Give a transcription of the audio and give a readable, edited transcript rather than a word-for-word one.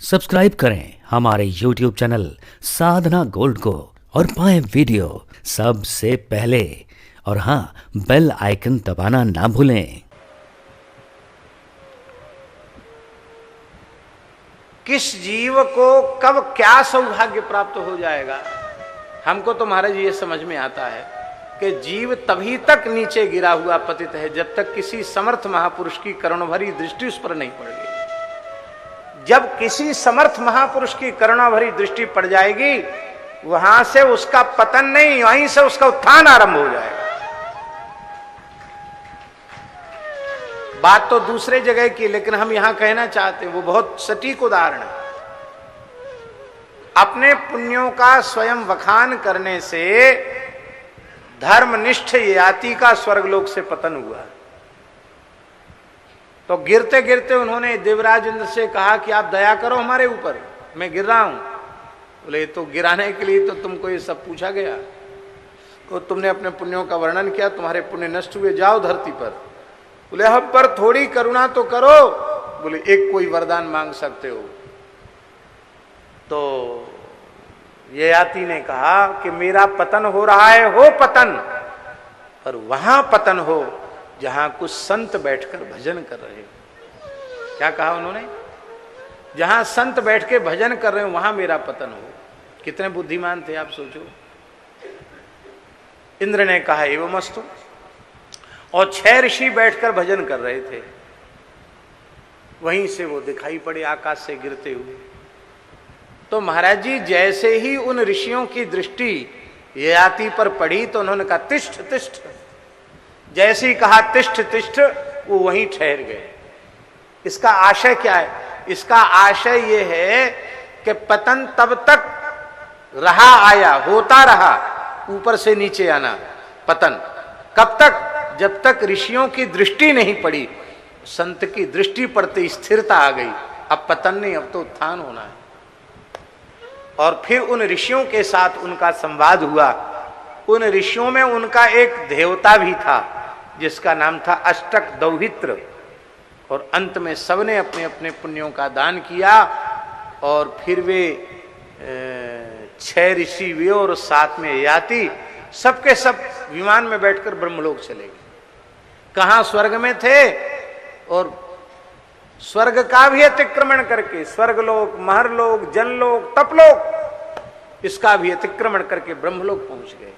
Subscribe करें हमारे YouTube channel साधना gold को और पाएं वीडियो सबसे पहले। और हाँ, बेल आइकन दबाना ना भूलें। किस जीव को कब क्या सौभाग्य प्राप्त हो जाएगा, हमको तो महाराज ये समझ में आता है कि जीव तभी तक नीचे गिरा हुआ पतित है जब तक किसी समर्थ महापुरुष की करुण भरी दृष्टि उस पर नहीं पड़ गई। जब किसी समर्थ महापुरुष की करुणा भरी दृष्टि पड़ जाएगी, वहां से उसका पतन नहीं, वहीं से उसका उत्थान आरंभ हो जाएगा। बात तो दूसरे जगह की, लेकिन हम यहां कहना चाहते हैं, वो बहुत सटीक उदाहरण है। अपने पुण्यों का स्वयं वखान करने से धर्मनिष्ठ याति का स्वर्गलोक से पतन हुआ। तो गिरते गिरते उन्होंने देवराज इंद्र से कहा कि आप दया करो हमारे ऊपर, मैं गिर रहा हूं। बोले तो गिराने के लिए तो तुमको ये सब पूछा गया, तो तुमने अपने पुण्यों का वर्णन किया, तुम्हारे पुण्य नष्ट हुए, जाओ धरती पर। बोले हम पर थोड़ी करुणा तो करो। बोले एक कोई वरदान मांग सकते हो। तो ये याति ने कहा कि मेरा पतन हो रहा है, हो पतन, पर वहां पतन हो जहां कुछ संत बैठकर भजन कर रहे हो। क्या कहा उन्होंने? जहां संत बैठ के भजन कर रहे हो वहां मेरा पतन हो। कितने बुद्धिमान थे आप सोचो। इंद्र ने कहा एवं अस्तु, और 6 ऋषि बैठकर भजन कर रहे थे। वहीं से वो दिखाई पड़े आकाश से गिरते हुए। तो महाराज जी जैसे ही उन ऋषियों की दृष्टि ययाति पर पड़ी तो उन्होंने कहा तिष्ठ तिष्ठ। जैसे ही कहा तिष्ठ तिष्ठ, वो वहीं ठहर गए। इसका आशय क्या है? इसका आशय ये है कि पतन तब तक रहा आया, होता रहा, ऊपर से नीचे आना पतन। कब तक? जब तक ऋषियों की दृष्टि नहीं पड़ी। संत की दृष्टि पड़ते स्थिरता आ गई। अब पतन नहीं, अब तो उत्थान होना है। और फिर उन ऋषियों के साथ उनका संवाद हुआ। उन ऋषियों में उनका एक देवता भी था जिसका नाम था अष्टक दौहित्र। और अंत में सबने अपने अपने पुण्यों का दान किया और फिर वे 6 ऋषि वे और साथ में याति सबके सब विमान में बैठकर ब्रह्मलोक चले गए। कहां? स्वर्ग में थे, और स्वर्ग का भी अतिक्रमण करके स्वर्गलोक, महरलोक, जनलोक, तपलोक, इसका भी अतिक्रमण करके ब्रह्मलोक पहुंच गए।